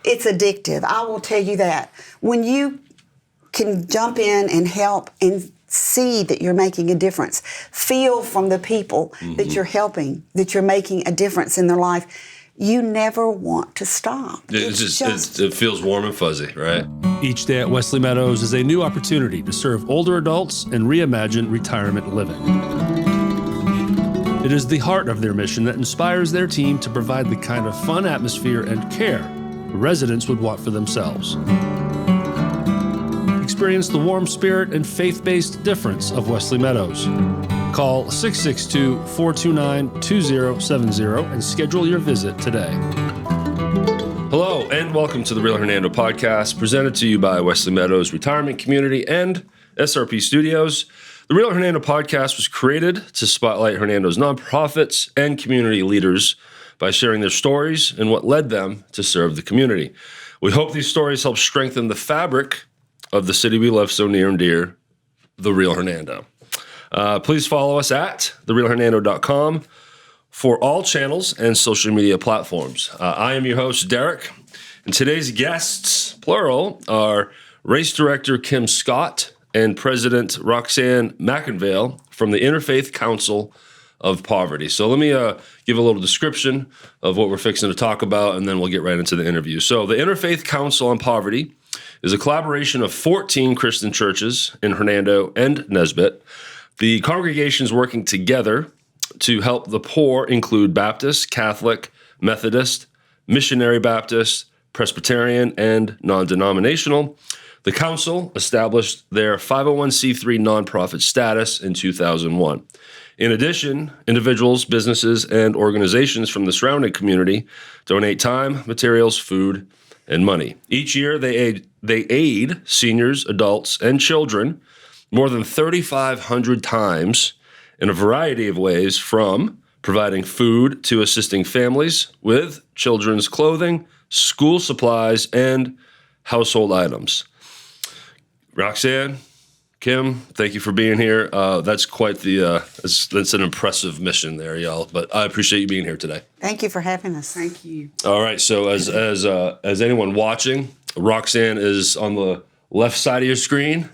It's addictive. I will tell you that. When you can jump in and help and see that you're making a difference, feel from the people that you're helping, that you're making a difference in their life, you never want to stop. It feels warm and fuzzy, right? Each day at Wesley Meadows is a new opportunity to serve older adults and reimagine retirement living. It is the heart of their mission that inspires their team to provide the kind of fun atmosphere and care residents would want for themselves. Experience the warm spirit and faith-based difference of Wesley Meadows. Call 662-429-2070 and schedule your visit today. Hello, and welcome to the Real Hernando podcast, presented to you by Wesley Meadows Retirement Community and SRP Studios. The Real Hernando podcast was created to spotlight Hernando's nonprofits and community leaders by sharing their stories and what led them to serve the community. We hope these stories help strengthen the fabric of the city we love so near and dear, the Real Hernando. Please follow us at therealhernando.com for all channels and social media platforms. I am your host, Derek, and today's guests, plural, are Race Director Kim Scott and President Roxanne McIngvale from the Interfaith Council of Poverty. So let me give a little description of what we're fixing to talk about, and then we'll get right into the interview. So the Interfaith Council on Poverty is a collaboration of 14 Christian churches in Hernando and Nesbit. The congregations working together to help the poor include Baptist, Catholic, Methodist, Missionary Baptist, Presbyterian, and non-denominational. The council established their 501c3 nonprofit status in 2001. In addition, individuals, businesses, and organizations from the surrounding community donate time, materials, food, and money. Each year, they aid seniors, adults, and children more than 3,500 times in a variety of ways, from providing food to assisting families with children's clothing, school supplies, and household items. Roxanne, Kim, thank you for being here. That's quite that's an impressive mission there, y'all. But I appreciate you being here today. Thank you for having us. Thank you. All right. So as anyone watching, Roxanne is on the left side of your screen.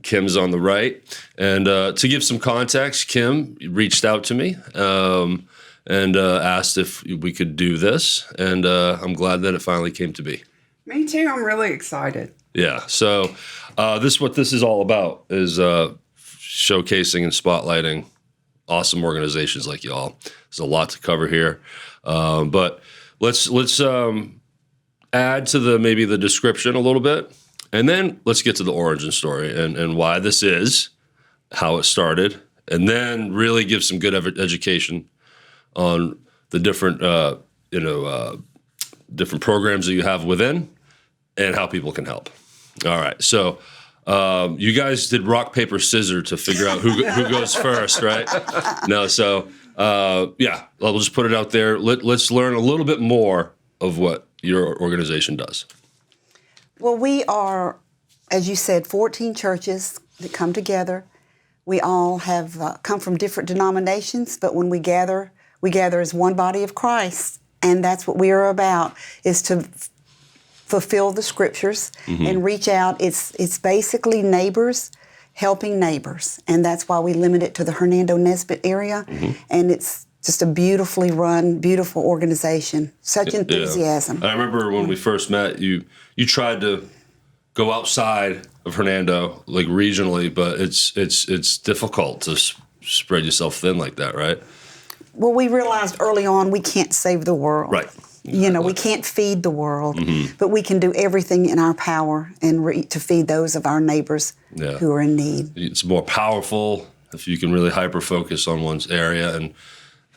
Kim's on the right. And to give some context, Kim reached out to me and asked if we could do this. And I'm glad that it finally came to be. Me too. I'm really excited. Yeah. So what this is all about is showcasing and spotlighting awesome organizations like y'all. There's a lot to cover here. But let's add to maybe the description a little bit. And then let's get to the origin story and why this is, how it started, and then really give some good education on the different different programs that you have within and how people can help. All right, so you guys did rock, paper, scissors to figure out who goes first, right? No, so yeah, I'll just put it out there. Let's learn a little bit more of what your organization does. Well, we are, as you said, 14 churches that come together. We all have come from different denominations, but when we gather as one body of Christ, and that's what we are about, is to fulfill the scriptures and reach out. It's basically neighbors helping neighbors, and that's why we limit it to the Hernando Nesbit area, and it's just a beautifully run, beautiful organization. Such enthusiasm. Yeah. I remember when we first met, you tried to go outside of Hernando, like regionally, but it's difficult to spread yourself thin like that, right? Well, we realized early on we can't save the world. Right. You know, we can't feed the world, but we can do everything in our power and to feed those of our neighbors who are in need. It's more powerful if you can really hyper-focus on one's area. And,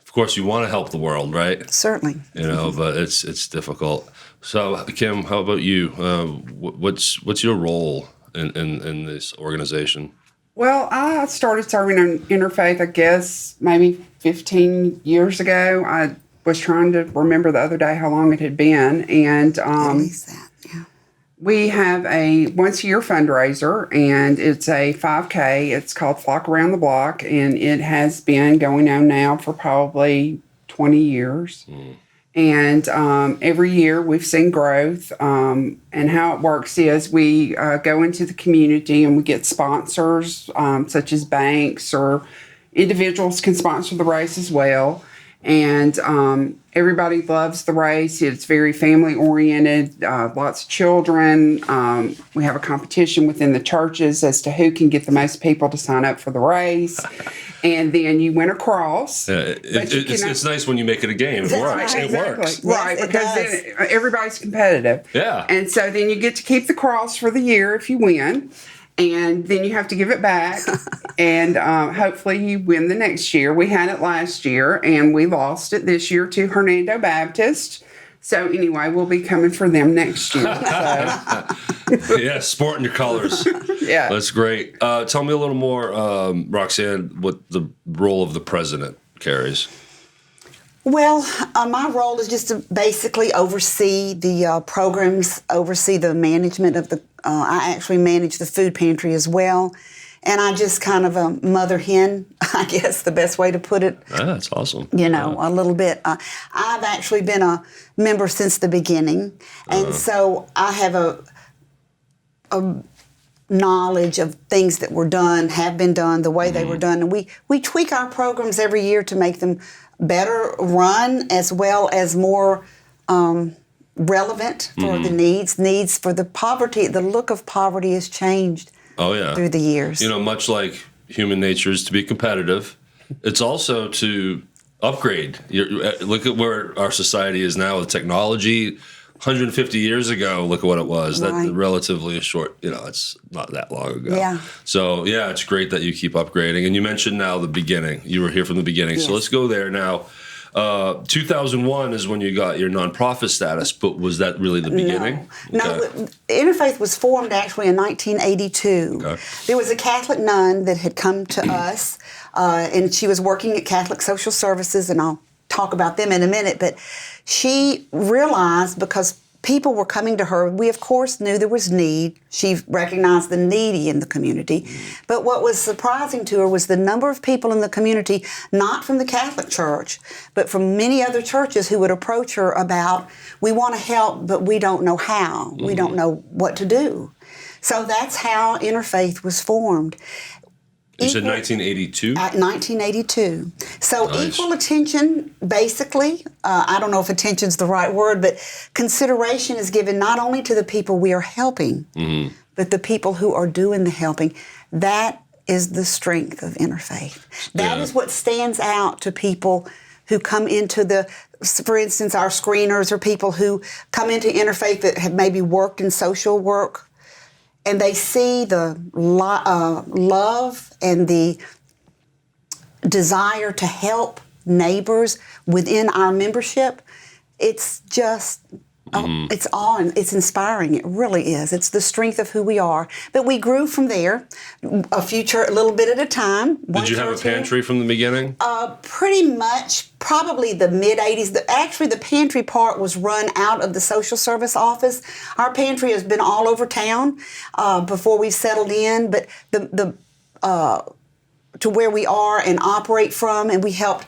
of course, you want to help the world, right? Certainly. You know, but it's difficult. So, Kim, how about you? What's your role in this organization? Well, I started serving in Interfaith, I guess, maybe 15 years ago. I was trying to remember the other day how long it had been. And At least that, yeah. We have a once-a-year fundraiser, and it's a 5K. It's called Flock Around the Block, and it has been going on now for probably 20 years. And every year we've seen growth. And how it works is we go into the community and we get sponsors, such as banks or individuals can sponsor the race as well. And everybody loves the race. It's very family oriented, lots of children. We have a competition within the churches as to who can get the most people to sign up for the race. And then you win a cross. It's nice when you make it a game. It works. Right, It works. Right, Yes, because then everybody's competitive. Yeah. And so then you get to keep the cross for the year if you win. And then you have to give it back. And hopefully you win the next year. We had it last year, and we lost it this year to Hernando Baptist. So anyway, we'll be coming for them next year. So. Yeah, sporting your colors. Yeah. That's great. Tell me a little more, Roxanne, what the role of the president carries. Well, my role is just to basically oversee the programs, oversee the management of the. I actually manage the food pantry as well, and I just kind of a mother hen, I guess the best way to put it. That's awesome. You know, a little bit. I've actually been a member since the beginning, and so I have a knowledge of things that were done, have been done, the way they were done, and we tweak our programs every year to make them better run as well as more relevant for the needs for the poverty. The look of poverty has changed through the years. You know, much like human nature is to be competitive, it's also to upgrade. Look at where our society is now with technology. 150 years ago, look at what it was. Right. That's relatively a short, it's not that long ago. Yeah. So, it's great that you keep upgrading. And you mentioned now the beginning. You were here from the beginning. Yes. So let's go there now. 2001 is when you got your nonprofit status, but was that really the beginning? No, Interfaith was formed actually in 1982. Okay. There was a Catholic nun that had come to us, and she was working at Catholic Social Services, and I'll talk about them in a minute, but she realized because people were coming to her, we of course knew there was need. She recognized the needy in the community. But what was surprising to her was the number of people in the community, not from the Catholic Church, but from many other churches who would approach her about, we want to help, but we don't know how. We don't know what to do. So that's how Interfaith was formed. You said 1982? 1982. So Nice. Equal attention, basically, I don't know if attention's the right word, but consideration is given not only to the people we are helping, but the people who are doing the helping. That is the strength of Interfaith. That is what stands out to people who come into for instance, our screeners or people who come into Interfaith that have maybe worked in social work, and they see the love and the desire to help neighbors within our membership. It's just, it's inspiring. It really is. It's the strength of who we are. But we grew from there, a little bit at a time. Did you have a pantry from the beginning? Pretty much, probably the mid-'80s. Actually, the pantry part was run out of the social service office. Our pantry has been all over town before we settled in, but to where we are and operate from, and we helped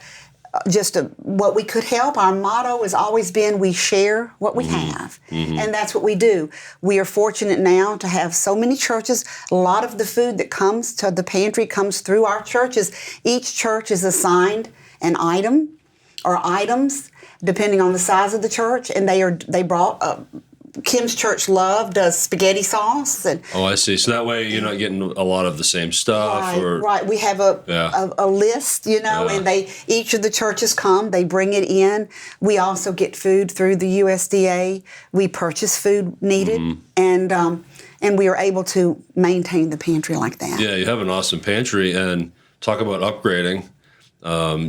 what we could help. Our motto has always been, we share what we have, and that's what we do. We are fortunate now to have so many churches. A lot of the food that comes to the pantry comes through our churches. Each church is assigned an item or items, depending on the size of the church, and they brought Kim's Church Love does spaghetti sauce. I see. So that way you're not getting a lot of the same stuff. Right. We have a list, and each of the churches come, they bring it in. We also get food through the USDA. We purchase food needed, and we are able to maintain the pantry like that. Yeah, you have an awesome pantry. And talk about upgrading.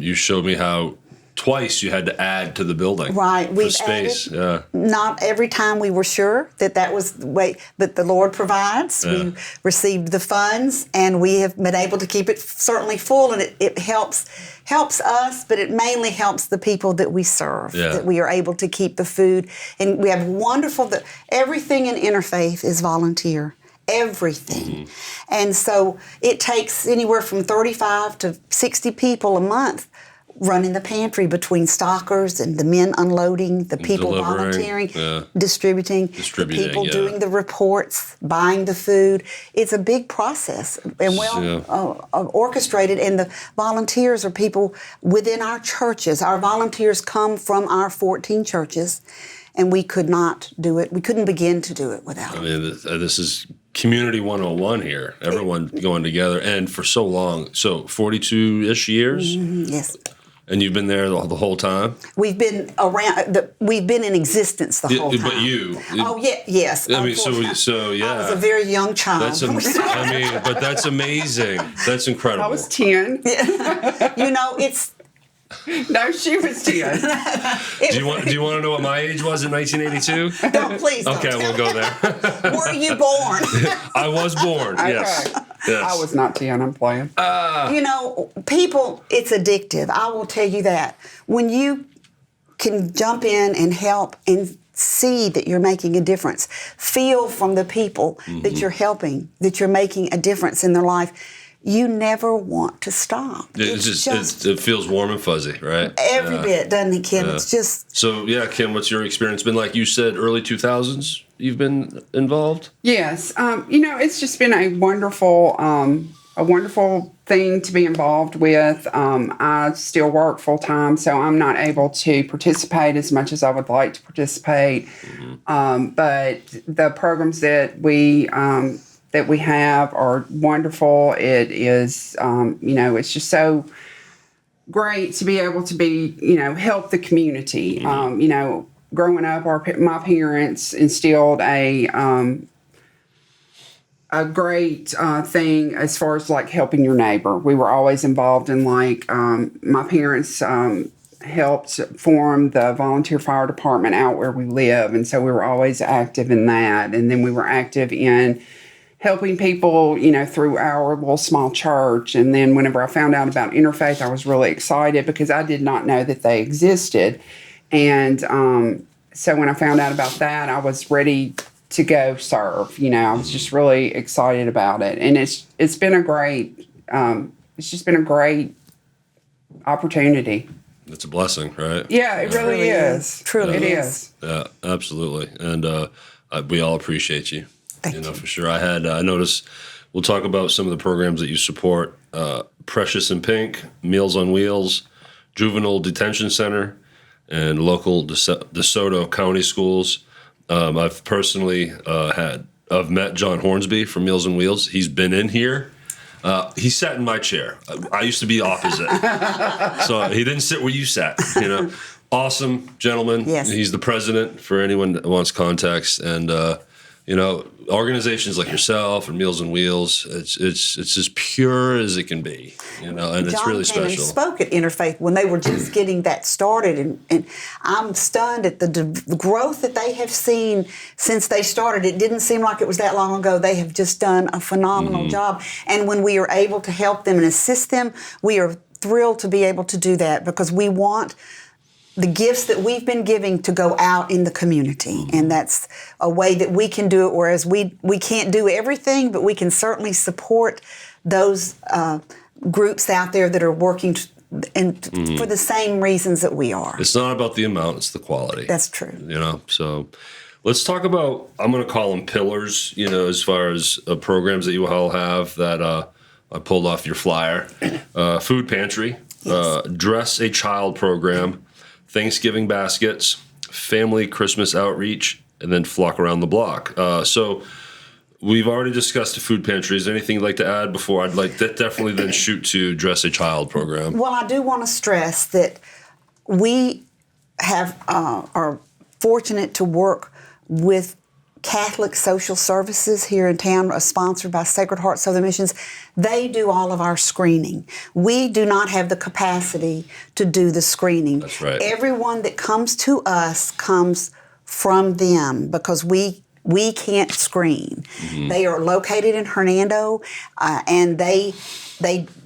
You showed me how twice you had to add to the building. Right. For space. Not every time we were sure that was the way, but the Lord provides. Yeah. We received the funds, and we have been able to keep it certainly full, and it helps us, but it mainly helps the people that we serve, that we are able to keep the food. And we have everything in Interfaith is volunteer. Everything. And so it takes anywhere from 35 to 60 people a month running the pantry between stockers and the men unloading, the people volunteering, distributing, the people doing the reports, buying the food. It's a big process and orchestrated, and the volunteers are people within our churches. Our volunteers come from our 14 churches, and we could not do it. We couldn't begin to do it without them. I mean, this is Community 101 here. Everyone going together, and for so long. So 42-ish years? Yes. And you've been there the whole time? We've been around. We've been in existence the whole time. But you? Oh yeah, yes. I mean, so yeah. I was a very young child. But that's amazing. That's incredible. I was 10. You know, it's. No, she was 10. Do you want to know what my age was in 1982? No, please. Don't Okay, we'll go there. Were you born? I was born. Okay. Yes. Yes. I was not 10. I'm playing. You know, people, it's addictive. I will tell you that. When you can jump in and help and see that you're making a difference, feel from the people that you're helping, that you're making a difference in their life, you never want to stop. It feels warm and fuzzy, right? Every bit, doesn't it, Kim? It's just... So, Kim, what's your experience been like? You said early 2000s you've been involved? Yes. It's just been a wonderful thing to be involved with. I still work full time, so I'm not able to participate as much as I would like to participate. But the programs that we have are wonderful. It is, it's just so great to be able to be, help the community. Growing up, my parents instilled a great thing as far as like helping your neighbor. We were always involved in my parents helped form the volunteer fire department out where we live, and so we were always active in that. And then we were active in helping people, through our little small church. And then whenever I found out about Interfaith, I was really excited because I did not know that they existed. And so when I found out about that, I was ready to go serve. I was just really excited about it. And it's been a great, it's just been a great opportunity. It's a blessing, right? Yeah, it really is. Truly it is. Yeah, absolutely. And we all appreciate you. Thank you. For sure. I noticed, we'll talk about some of the programs that you support. Precious in Pink, Meals on Wheels, Juvenile Detention Center, and local DeSoto County Schools. I've personally I've met John Hornsby from Meals on Wheels. He's been in here. He sat in my chair. I used to be opposite. So he didn't sit where you sat, Awesome gentleman. Yes. He's the president for anyone that wants context. And, organizations like yourself and Meals on Wheels, it's as pure as it can be, and it's really special. John spoke at Interfaith when they were just getting that started, and I'm stunned at the growth that they have seen since they started. It didn't seem like it was that long ago. They have just done a phenomenal job, and when we are able to help them and assist them, we are thrilled to be able to do that because we want the gifts that we've been giving to go out in the community. And that's a way that we can do it, whereas we can't do everything, but we can certainly support those groups out there that are working for the same reasons that we are. It's not about the amount, it's the quality. That's true. So let's talk about, I'm going to call them pillars, as far as programs that you all have that I pulled off your flyer. Food pantry, Yes. Dress a Child program, Thanksgiving baskets, family Christmas outreach, and then Flock Around the Block. So we've already discussed the food pantry. Is there anything you'd like to add before? I'd like to definitely then shoot to Dress a Child program. Well, I do want to stress that we are fortunate to work with Catholic Social Services here in town, sponsored by Sacred Heart Southern Missions. They do all of our screening. We do not have the capacity to do the screening. That's right. Everyone that comes to us comes from them because we can't screen. They are located in Hernando, and they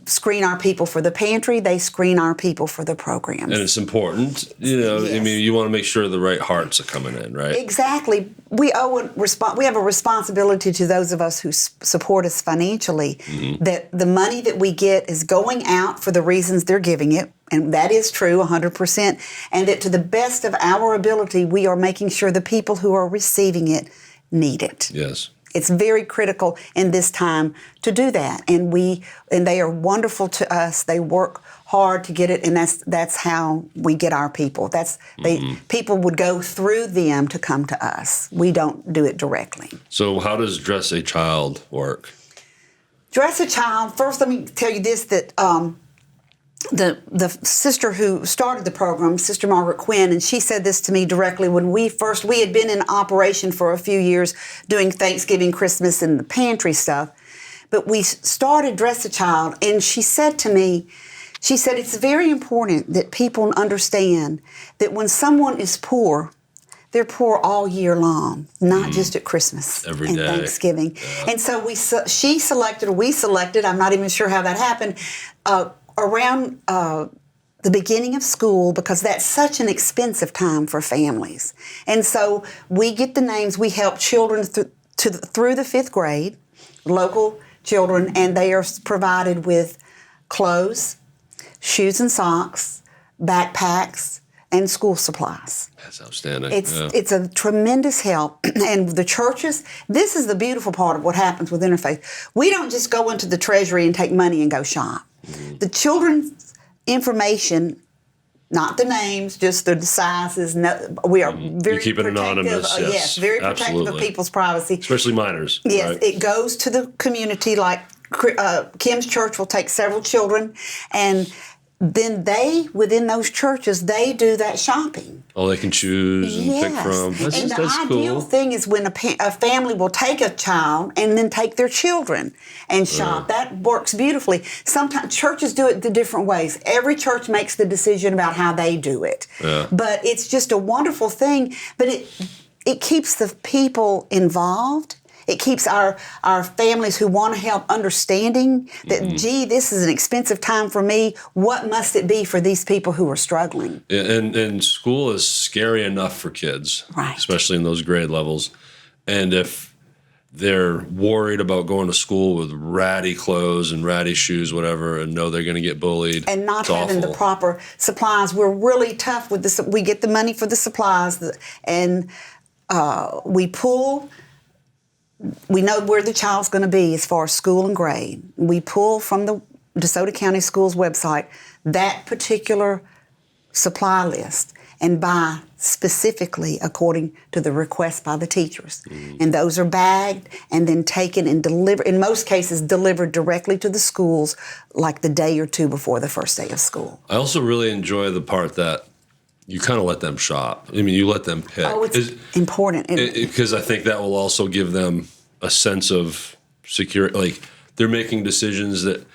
screen our people for the pantry. They screen our people for the programs. And it's important, I mean, you want to make sure the right hearts are coming in, right? Exactly. We have a responsibility to those of us who support us financially, that the money that we get is going out for the reasons they're giving it, and that is true 100%, and that to the best of our ability, we are making sure the people who are receiving it need it. Yes. It's very critical in this time to do that, and they are wonderful to us. They work hard to get it, and that's how we get our people. People would go through them to come to us. We don't do it directly. So how does Dress a Child work? Dress a Child. First, let me tell you this: that the sister who started the program, Sister Margaret Quinn, and she said this to me directly when we had been in operation for a few years doing Thanksgiving, Christmas, and the pantry stuff. But we started Dress a Child, and she said to me, it's very important that people understand that when someone is poor, they're poor all year long, not just at Christmas Every and day. Thanksgiving. Yeah. And so we selected, I'm not even sure how that happened, around the beginning of school, because that's such an expensive time for families. And so we get the names, we help children through the 5th grade, local children, and they are provided with clothes, shoes and socks, backpacks, and school supplies. That's outstanding. It's a tremendous help. And the churches, this is the beautiful part of what happens with Interfaith. We don't just go into the treasury and take money and go shop. The children's information, not the names, just the sizes. We are very you keep it anonymous. Yes, very protective of people's privacy. Especially minors. Yes, right? It goes to the community. Like Kim's church will take several children, and then within those churches, they do that shopping. Oh, they can choose and pick from. And the ideal cool. thing is when a family will take a child and then take their children and shop. That works beautifully. Sometimes churches do it the different ways. Every church makes the decision about how they do it. Yeah. But it's just a wonderful thing. But it keeps the people involved. It keeps our families who want to help understanding that, gee, this is an expensive time for me. What must it be for these people who are struggling? And school is scary enough for kids, right, especially in those grade levels. And if they're worried about going to school with ratty clothes and ratty shoes, whatever, and know they're going to get bullied. And not having the proper supplies. We're really tough with this. We get the money for the supplies, and we pull. We know where the child's going to be as far as school and grade. We pull from the DeSoto County Schools website that particular supply list and buy specifically according to the request by the teachers. And those are bagged and then taken and delivered, in most cases delivered directly to the schools like the day or two before the first day of school. I also really enjoy the part that you kind of let them shop. I mean, you let them pick. Oh, it's important. Because I think that will also give them a sense of security. Like, they're making decisions that,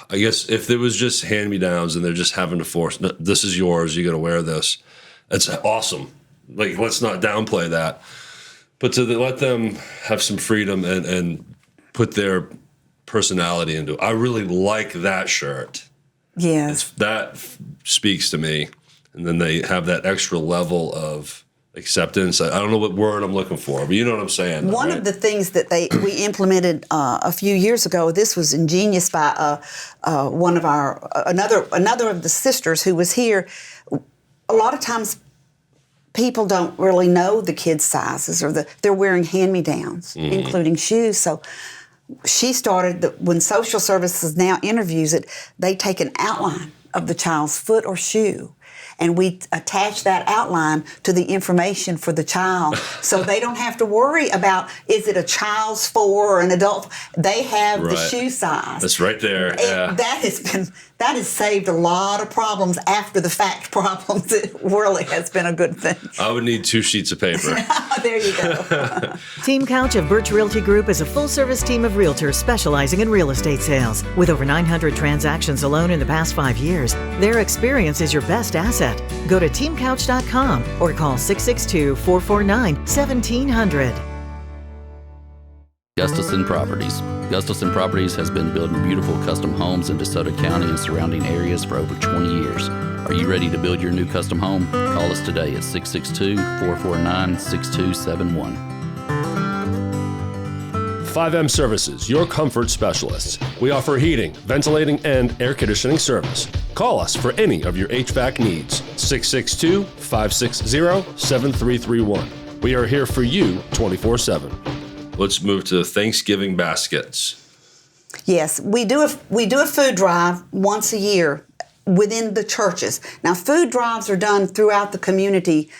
I guess, if there was just hand-me-downs and they're just having to force, this is yours, you got to wear this. That's awesome. Like, let's not downplay that. But to let them have some freedom and put their personality into it. I really like that shirt. Yes. That speaks to me. And then they have that extra level of acceptance. I don't know what word I'm looking for, but you know what I'm saying. One of the things that we implemented a few years ago, this was ingenious by one of another of the sisters who was here. A lot of times people don't really know the kids' sizes, or they're wearing hand-me-downs, including shoes. So she started, when social services now interviews it, they take an outline of the child's foot or shoe, and we attach that outline to the information for the child, so they don't have to worry about, is it a child's 4 or an adult? They have the shoe size. That's right there. And that has saved a lot of problems, after the fact problems. It really has been a good thing. I would need 2 sheets of paper. There you go. Team Couch of Birch Realty Group is a full-service team of realtors specializing in real estate sales. With over 900 transactions alone in the past 5 years, their experience is your best asset. Go to teamcouch.com or call 662-449-1700. Gustafson Properties. Gustafson Properties has been building beautiful custom homes in DeSoto County and surrounding areas for over 20 years. Are you ready to build your new custom home? Call us today at 662-449-6271. 5M Services, your comfort specialists. We offer heating, ventilating, and air conditioning service. Call us for any of your HVAC needs. 662-560-7331. We are here for you 24/7. Let's move to Thanksgiving baskets. Yes, we do a food drive once a year within the churches. Now, food drives are done throughout the community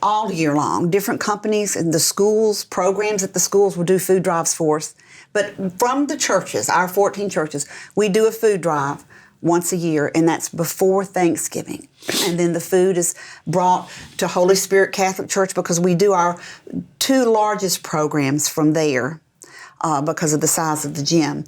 all year long. Different companies and the schools, programs at the schools will do food drives for us. But from the churches, our 14 churches, we do a food drive once a year, and that's before Thanksgiving. And then the food is brought to Holy Spirit Catholic Church because we do our 2 largest programs from there because of the size of the gym.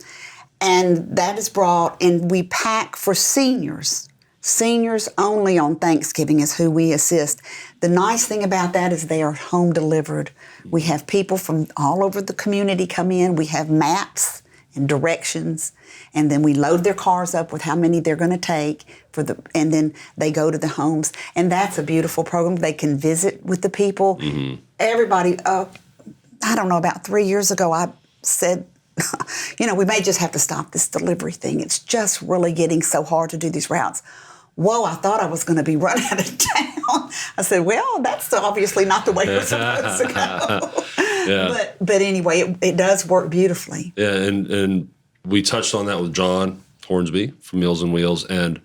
And that is brought, and we pack for seniors. Seniors only on Thanksgiving is who we assist. The nice thing about that is they are home delivered. We have people from all over the community come in. We have maps and directions, and then we load their cars up with how many they're going to take and then they go to the homes. And that's a beautiful program. They can visit with the people. Mm-hmm. Everybody, I don't know, about 3 years ago, I said, we may just have to stop this delivery thing. It's just really getting so hard to do these routes. Whoa, I thought I was going to be run out of town. I said, well, that's obviously not the way we're supposed to go. Yeah. But anyway, it does work beautifully. Yeah, and we touched on that with John Hornsby from Meals on Wheels, and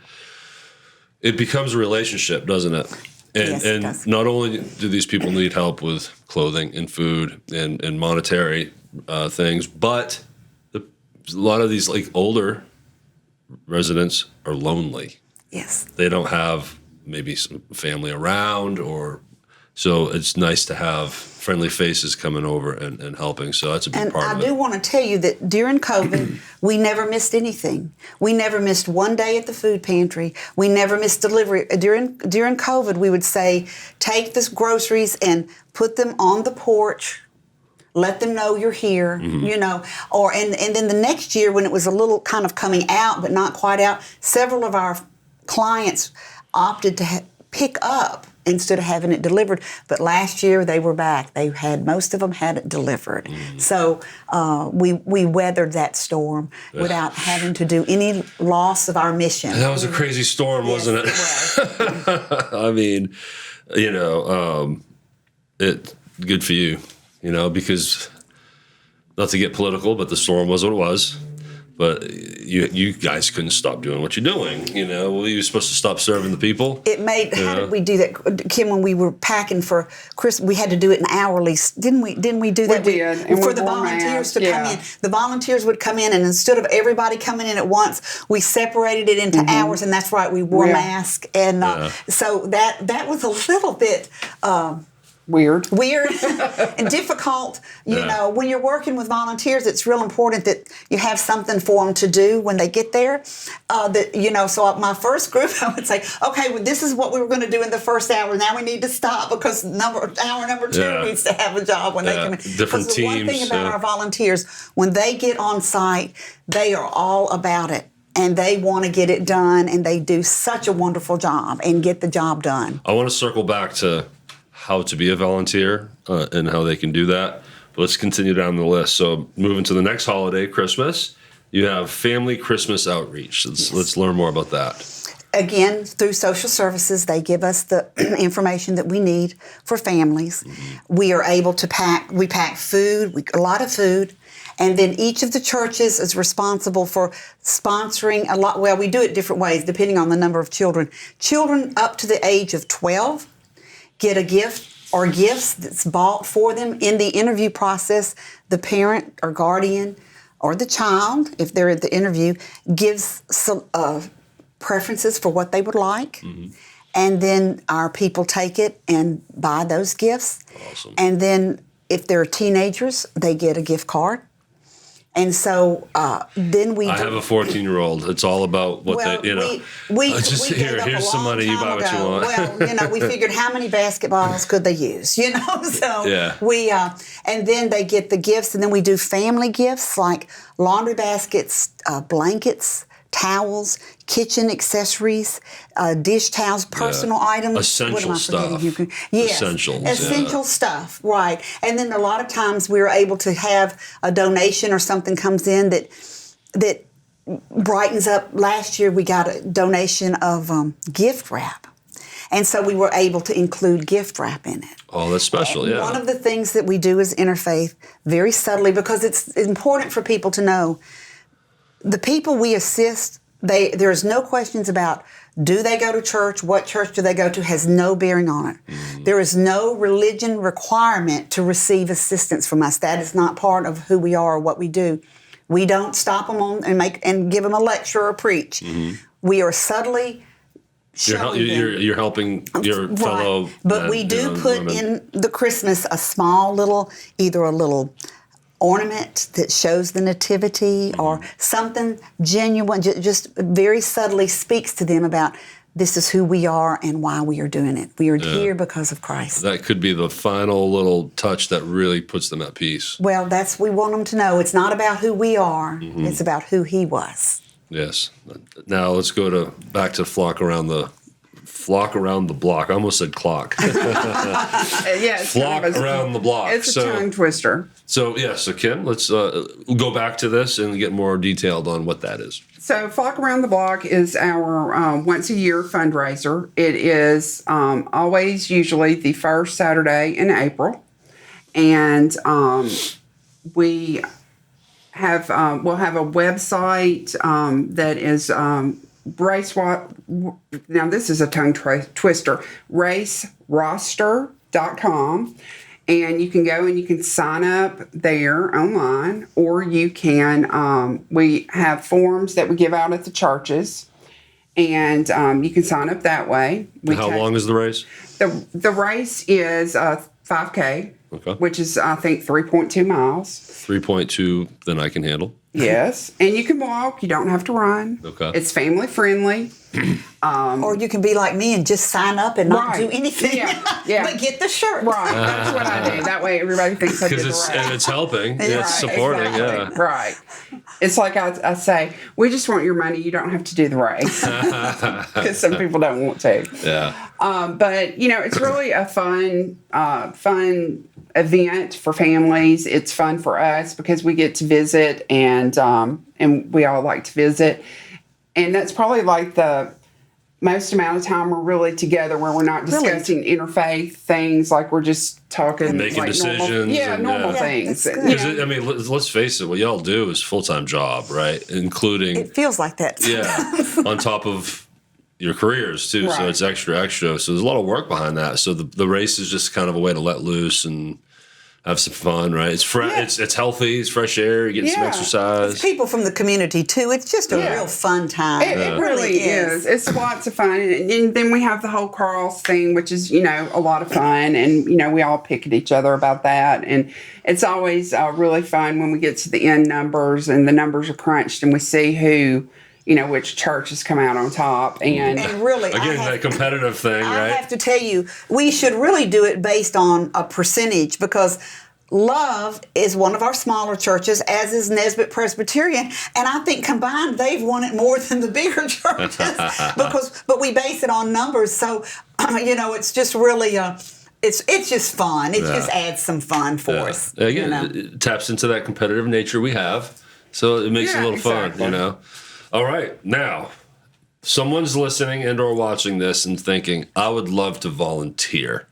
it becomes a relationship, doesn't it? And, yes, it does. Not only do these people need help with clothing and food and monetary things, but a lot of these older residents are lonely. Yes. They don't have maybe some family around, so it's nice to have friendly faces coming over and helping. So that's a big part of it. And I do want to tell you that during COVID, we never missed anything. We never missed one day at the food pantry. We never missed delivery. During COVID, we would say, take the groceries and put them on the porch. Let them know you're here, and then the next year when it was a little kind of coming out but not quite out, several of our clients opted to pick up instead of having it delivered. But last year they were back. Most of them had it delivered. So we weathered that storm without having to do any loss of our mission. And that was a crazy storm, wasn't it? Yes, it was. I mean, good for you. Because not to get political, but the storm was what it was. But you guys couldn't stop doing what you're doing. Well, you were supposed to stop serving the people. It made. How did we do that, Kim? When we were packing for Christmas, we had to do it in hourly. Didn't we do that? We did. And for the volunteers to come in. The volunteers would come in, and instead of everybody coming in at once, we separated it into hours, and that's right. We wore masks, and so that was a little bit. Weird and difficult. When you're working with volunteers, it's real important that you have something for them to do when they get there. So my first group, I would say, okay, well, this is what we were going to do in the first hour. Now we need to stop because hour number 2 needs to have a job when they come in. Different teams. The one thing about our volunteers, when they get on site, they are all about it. And they want to get it done, and they do such a wonderful job and get the job done. I want to circle back to how to be a volunteer and how they can do that. But let's continue down the list. So moving to the next holiday, Christmas, you have Family Christmas Outreach. Let's learn more about that. Again, through social services, they give us the information that we need for families. We are able to pack food, a lot of food. And then each of the churches is responsible for sponsoring a lot. Well, we do it different ways depending on the number of children. Children up to the age of 12 get a gift or gifts that's bought for them. In the interview process, the parent or guardian or the child, if they're at the interview, gives some preferences for what they would like. And then our people take it and buy those gifts. Awesome. And then if they're teenagers, they get a gift card. And so then we. I have a 14-year-old. It's all about what Well, they, we just gave up here's a some long money. You time buy what you ago. want. Well, we figured how many basketballs could they use, So Yeah. we and then they get the gifts, and then we do family gifts like laundry baskets, blankets, towels, kitchen accessories, dish towels, personal items. Essential What am I forgetting? stuff. Yes, Essentials, essential stuff, right? And then a lot of times we are able to have a donation or something comes in that brightens up. Last year we got a donation of gift wrap. And so we were able to include gift wrap in it. Oh, that's special, And yeah. one of the things that we do as Interfaith, very subtly, because it's important for people to know, the people we assist, there's no questions about do they go to church, what church do they go to, has no bearing on it. Mm-hmm. There is no religion requirement to receive assistance from us. That is not part of who we are or what we do. We don't stop them on and give them a lecture or preach. Mm-hmm. We are subtly showing them. You're helping your fellow Right. But men, we do put women. in the Christmas a small little, either a little ornament that shows the nativity or something genuine, just very subtly speaks to them about this is who we are and why we are doing it. We are here because of Christ. That could be the final little touch that really puts them at peace. Well, we want them to know it's not about who we are, it's about who He was. Yes. Now let's go back to flock around the block. I almost said clock. Yeah, it's Flock kind of around the block. It's a tongue twister. So Kim, let's go back to this and get more detailed on what that is. So Flock Around the Block is our once a year fundraiser. It is always usually the first Saturday in April, and we'll have a website that is now this is a tongue twister, raceroster.com. And you can go and you can sign up there online, or you can, we have forms that we give out at the churches, and you can sign up that way. How long is the race? The race is 5K, Okay. which is, I think, 3.2 miles. 3.2, then I can handle. Yes. And you can walk. You don't have to run. Okay. It's family friendly. Or you can be like me and just sign up and not Right. do anything. Yeah. But get the shirt. Right. That's what I do. That way everybody thinks I did the race. And it's helping. Right, It's supporting, exactly. Right. It's like I say, we just want your money. You don't have to do the race. Because some people don't want to. Yeah. But, it's really a fun event for families. It's fun for us because we get to visit and we all like to visit. And that's probably like the most amount of time we're really together where we're not discussing interfaith things, like we're just talking Making like decisions. normal Yeah, things. that's good. Because let's face it, what y'all do is full-time job, right? Including, It feels like that. on top of your careers too. So Right. it's extra. So there's a lot of work behind that. So the race is just kind of a way to let loose and have some fun, right? It's it's healthy, it's fresh air, you get some Yeah. exercise. People from the community too. It's just a Yeah. real fun time. It really is. It's lots of fun. And then we have the whole cross thing, which is, a lot of fun. And, we all pick at each other about that. And it's always really fun when we get to the end numbers and the numbers are crunched and we see who, which church has come out on top. And really, Again, that competitive thing, I right? have to tell you, we should really do it based on a percentage because Love is one of our smaller churches, as is Nesbit Presbyterian, and I think combined they've won it more than the bigger churches but we base it on numbers. So, it's just really it's just fun. It just adds some fun for us. Again, it taps into that competitive nature we have, so it makes it a little exactly. fun, All right, now, someone's listening and or watching this and thinking, I would love to volunteer.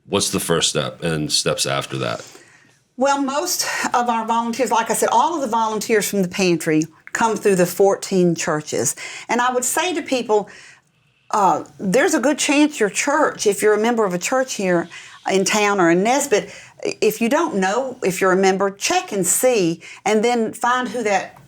What's the first step and steps after that? Well, most of our volunteers, like I said, all of the volunteers from the pantry come through the 14 churches. And I would say to people, there's a good chance your church, if you're a member of a church here in town or in Nesbit, if you don't know if you're a member, check and see, and then find who that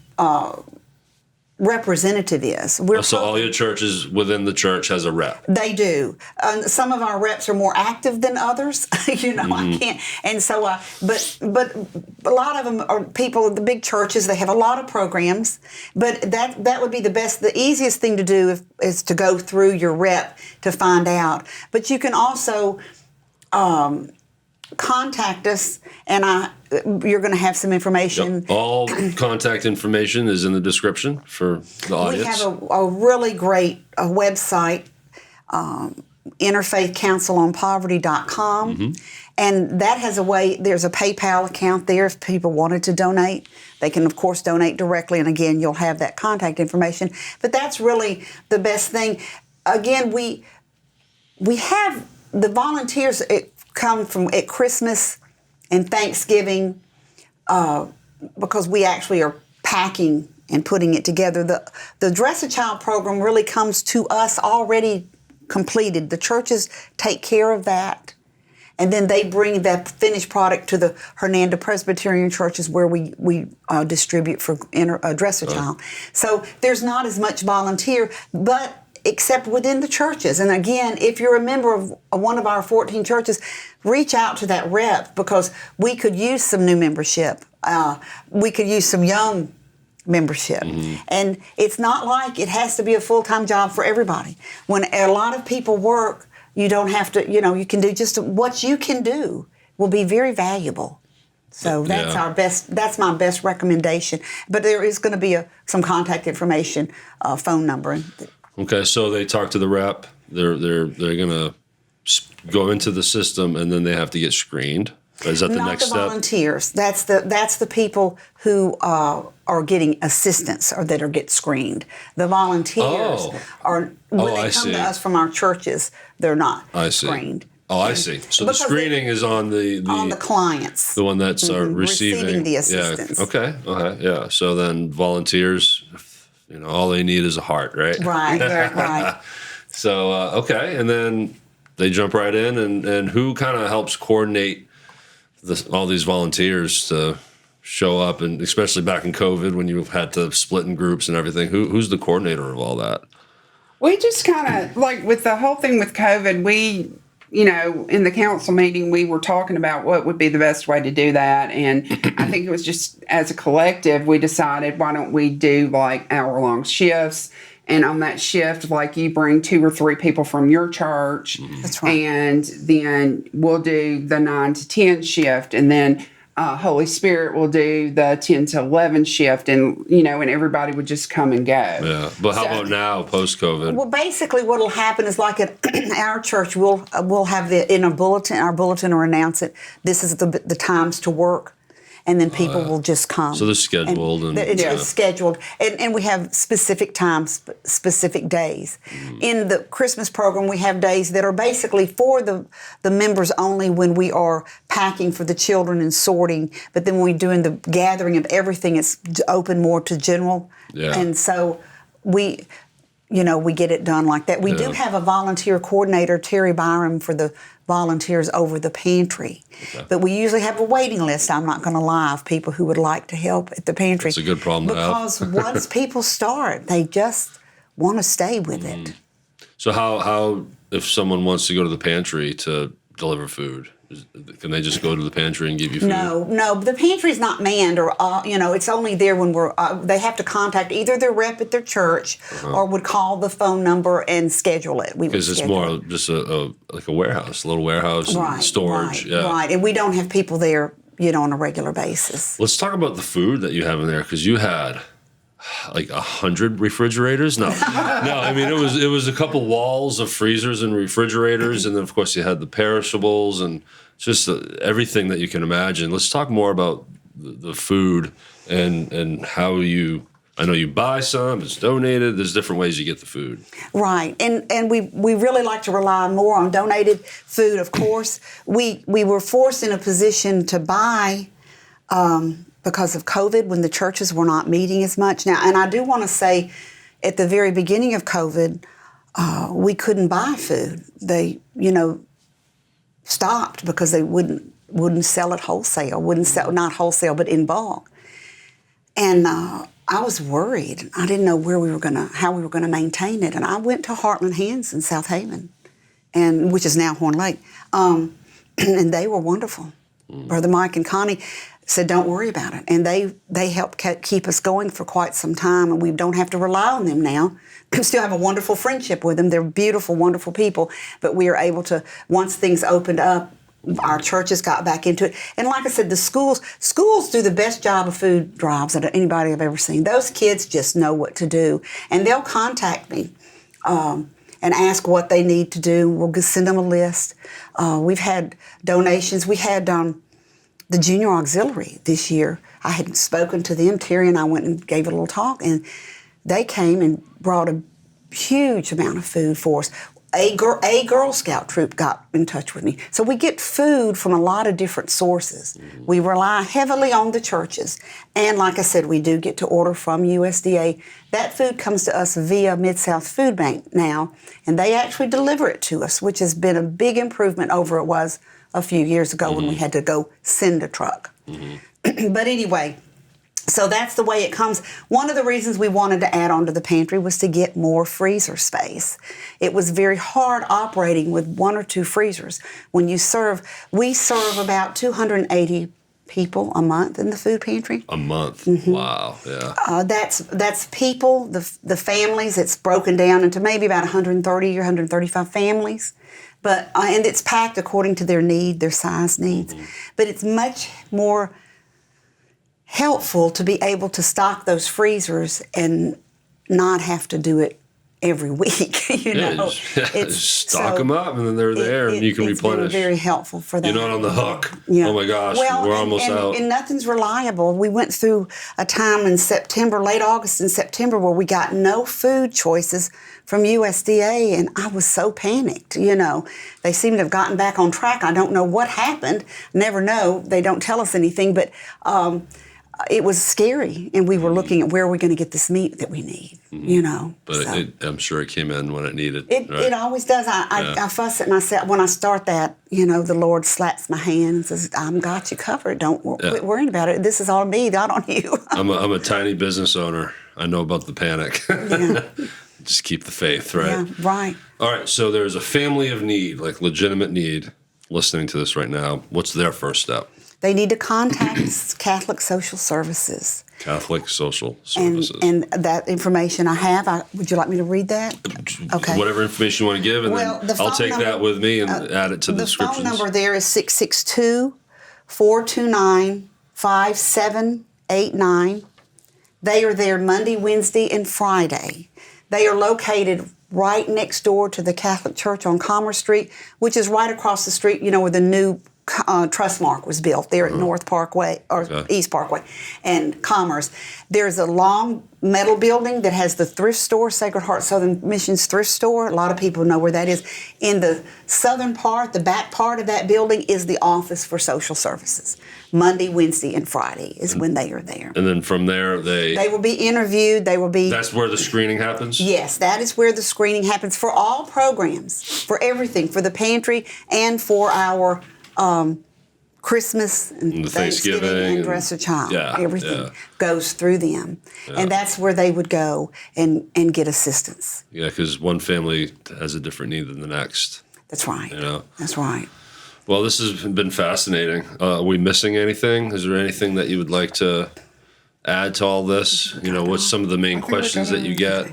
representative is. So all your churches within the church has a rep. They do. Some of our reps are more active than others. I can't. And so, but a lot of them are people at the big churches. They have a lot of programs. But that would be the easiest thing to do is to go through your rep to find out. But you can also contact us, and you're going to have some information. Yep. All contact information is in the description for the audience. We have a really great website, Interfaith Council on Poverty.com, and that has there's a PayPal account there if people wanted to donate. They can, of course, donate directly, and again, you'll have that contact information. But that's really the best thing. Again, we have the volunteers come from at Christmas and Thanksgiving because we actually are packing and putting it together. The Dress a Child program really comes to us already completed. The churches take care of that, and then they bring that finished product to the Hernando Presbyterian churches where we distribute for Dress a Child. So there's not as much volunteer, but except within the churches. And again, if you're a member of one of our 14 churches, reach out to that rep because we could use some new membership. We could use some young membership. And it's not like it has to be a full-time job for everybody. When a lot of people work, you don't have to, you can do just what you can do will be very valuable. So that's my best recommendation. But there is going to be some contact information, phone number. Okay, so they talk to the rep. They're going to go into the system, and then they have to get screened. Is that the next step? Not the volunteers. That's the people who are getting assistance or that get screened. The volunteers when they come to us from our churches, they're not screened. Oh, I see. So the screening is on the clients, the one that's receiving the assistance. Yeah. Okay. Yeah. So then volunteers. All they need is a heart, right? Right. So, okay. And then they jump right in. And who kind of helps coordinate all these volunteers to show up? And especially back in COVID when you had to split in groups and everything, who's the coordinator of all that? We just kind of, like with the whole thing with COVID, we, in the council meeting, we were talking about what would be the best way to do that. And I think it was just as a collective, we decided, why don't we do like hour-long shifts? And on that shift, like you bring 2 or 3 people from your church. That's right. And then we'll do the 9 to 10 shift. And then Holy Spirit will do the 10 to 11 shift, and and everybody would just come and go. Yeah, but how about now, post-COVID? Well, basically, what'll happen is like at our church, we'll have in our bulletin or announce it. This is the times to work. And then people will just come. So they're scheduled. It's scheduled. And we have specific times, specific days. In the Christmas program, we have days that are basically for the members only when we are packing for the children and sorting. But then when we're doing the gathering of everything, it's open more to general. Yeah. And so we get it done like that. We do have a volunteer coordinator, Terry Byram, for the volunteers over the pantry. Okay. But we usually have a waiting list, I'm not going to lie, of people who would like to help at the pantry. It's a good problem to have. Because once people start, they just want to stay with it. So how if someone wants to go to the pantry to deliver food, can they just go to the pantry and give you food? No. The pantry's not manned, or it's only there when they have to contact either their rep at their church or would call the phone number and schedule it. Because it's more just a warehouse, a little warehouse, storage. Right. And we don't have people there, on a regular basis. Let's talk about the food that you have in there, because you had like 100 refrigerators. No, I mean it was a couple walls of freezers and refrigerators, and then of course you had the perishables and just everything that you can imagine. Let's talk more about the food and how I know you buy some, it's donated. There's different ways you get the food. Right, and we really like to rely more on donated food. Of course, we were forced in a position to buy. Because of COVID, when the churches were not meeting as much. Now, and I do want to say, at the very beginning of COVID, we couldn't buy food. They, stopped because they wouldn't sell it wholesale. Wouldn't sell, not wholesale, but in bulk. And I was worried. I didn't know how we were gonna maintain it, and I went to Heartland Hands in South Haven, which is now Horn Lake, and they were wonderful. Brother Mike and Connie said, "Don't worry about it," and they helped keep us going for quite some time, and we don't have to rely on them now. We still have a wonderful friendship with them. They're beautiful, wonderful people, but we are able to, once things opened up, our churches got back into it. And like I said, the schools do the best job of food drives that anybody I've ever seen. Those kids just know what to do. And they'll contact me and ask what they need to do. We'll just send them a list. We've had donations. We had the Junior Auxiliary this year. I had spoken to them. Terry and I went and gave a little talk, and they came and brought a huge amount of food for us. A Girl Scout troop got in touch with me. So we get food from a lot of different sources. We rely heavily on the churches. And like I said, we do get to order from USDA. That food comes to us via Mid-South Food Bank now, and they actually deliver it to us, which has been a big improvement over it was a few years ago when we had to go send a truck. But anyway, so that's the way it comes. One of the reasons we wanted to add on to the pantry was to get more freezer space. It was very hard operating with 1 or 2 freezers. When we serve about 280 people a month in the food pantry. A month? Wow, yeah. That's people, the families. It's broken down into maybe about 130 or 135 families. But and it's packed according to their need, their size needs. But it's much more helpful to be able to stock those freezers and not have to do it every week. Just stock them up, and then they're there, and you can replenish. It's been very helpful for that. You're not on the hook. Yeah. Oh my gosh, we're almost out. And nothing's reliable. We went through a time in September, late August and September, where we got no food choices from USDA, and I was so panicked. They seem to have gotten back on track. I don't know what happened. Never know. They don't tell us anything, but it was scary, and we were looking at where are we going to get this meat that we need, But so. I'm sure it came in when it needed. It always does. I fuss it, and I say, when I start that, the Lord slaps my hand and says, "I've got you covered. Don't quit worrying about it. This is on me, not on you." I'm a tiny business owner. I know about the panic. Yeah. Just keep the faith, right? Yeah, right. All right, so there's a family of need, like legitimate need, listening to this right now. What's their first step? They need to contact Catholic Social Services. Catholic Social Services. And that information I have, would you like me to read that? Okay. Whatever information you want to give, and then I'll take that with me and add it to the descriptions. The phone number there is 662-429-5789. They are there Monday, Wednesday, and Friday. They are located right next door to the Catholic Church on Commerce Street, which is right across the street, where the new Trustmark was built there at North Parkway or East Parkway and Commerce. There's a long metal building that has the thrift store, Sacred Heart Southern Missions thrift store. A lot of people know where that is. In the southern part, the back part of that building is the office for social services. Monday, Wednesday, and Friday is when they are there. And then from there, they will be interviewed. That's where the screening happens? Yes, that is where the screening happens for all programs, for everything, for the pantry and for our Christmas and Thanksgiving and Dress a Child. Everything goes through them. Yeah. And that's where they would go and get assistance. Yeah, because one family has a different need than the next. That's right. That's right. Well, this has been fascinating. Are we missing anything? Is there anything that you would like to add to all this? What's some of the main questions that you get?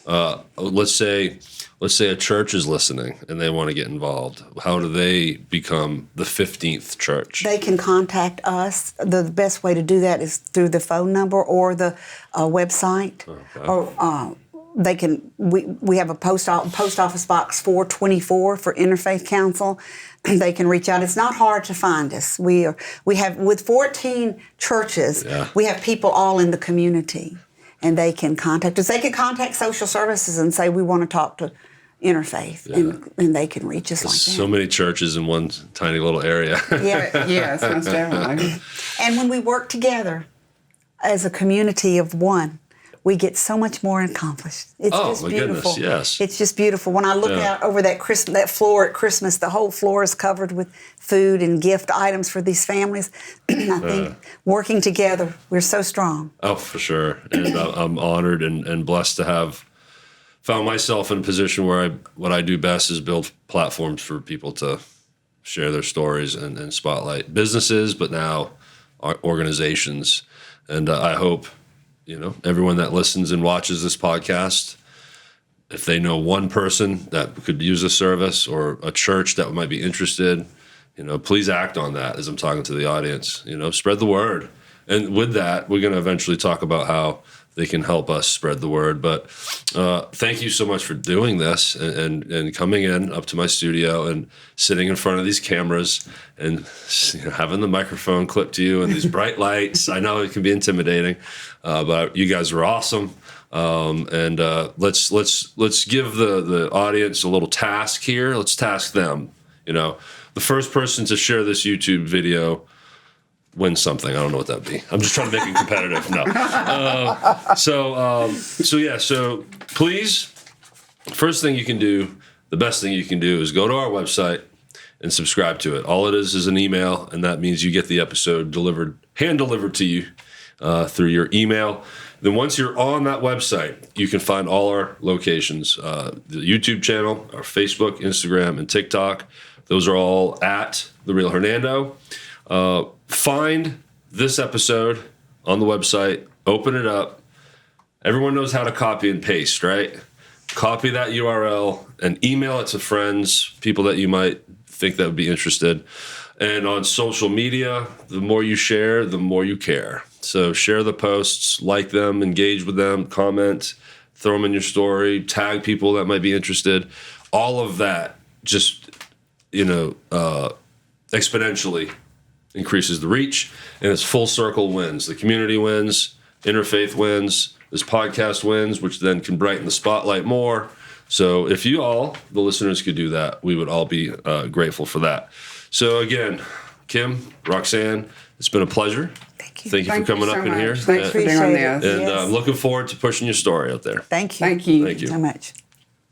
Let's say a church is listening and they want to get involved. How do they become the 15th church? They can contact us. The best way to do that is through the phone number or the website. Okay. Or they can. We have a post office box 424 for Interfaith Council. They can reach out. It's not hard to find us. We have with 14 churches. Yeah. We have people all in the community, and they can contact us. They can contact social services and say we want to talk to Interfaith, and they can reach us like that. So many churches in one tiny little area. Yes, most definitely. And when we work together as a community of one, we get so much more accomplished. It's just my beautiful. goodness, yes. It's just beautiful. When I look out over that floor at Christmas, the whole floor is covered with food and gift items for these families. I think working together, we're so strong. Oh, for sure. And I'm honored and blessed to have found myself in a position where what I do best is build platforms for people to share their stories and spotlight businesses, but now organizations. And I hope, everyone that listens and watches this podcast, if they know one person that could use a service or a church that might be interested, please act on that as I'm talking to the audience. Spread the word. And with that, we're going to eventually talk about how they can help us spread the word. But thank you so much for doing this and coming in up to my studio and sitting in front of these cameras and having the microphone clipped to you and these bright lights. I know it can be intimidating, but you guys are awesome. And let's give the audience a little task here. Let's task them. The first person to share this YouTube video win something. I don't know what that'd be. I'm just trying to make it competitive. No. So please, first thing you can do, the best thing you can do is go to our website and subscribe to it. All it is an email, and that means you get the episode hand delivered to you through your email. Then once you're on that website, you can find all our locations, the YouTube channel, our Facebook, Instagram, and TikTok. Those are all at The Real Hernando. Find this episode on the website, open it up. Everyone knows how to copy and paste, right? Copy that URL and email it to friends, people that you might think that would be interested. And on social media, the more you share, the more you care. So share the posts, like them, engage with them, comment, throw them in your story, tag people that might be interested. All of that just, exponentially increases the reach, and it's full circle wins. The community wins, Interfaith wins, this podcast wins, which then can brighten the spotlight more. So if you all, the listeners, could do that, we would all be grateful for that. So again, Kim, Roxanne, it's been a pleasure. Thank you. Thank you for coming up in here. Thanks for doing this. And I'm looking forward to pushing your story out there. Thank you. Thank you. Thank you so much.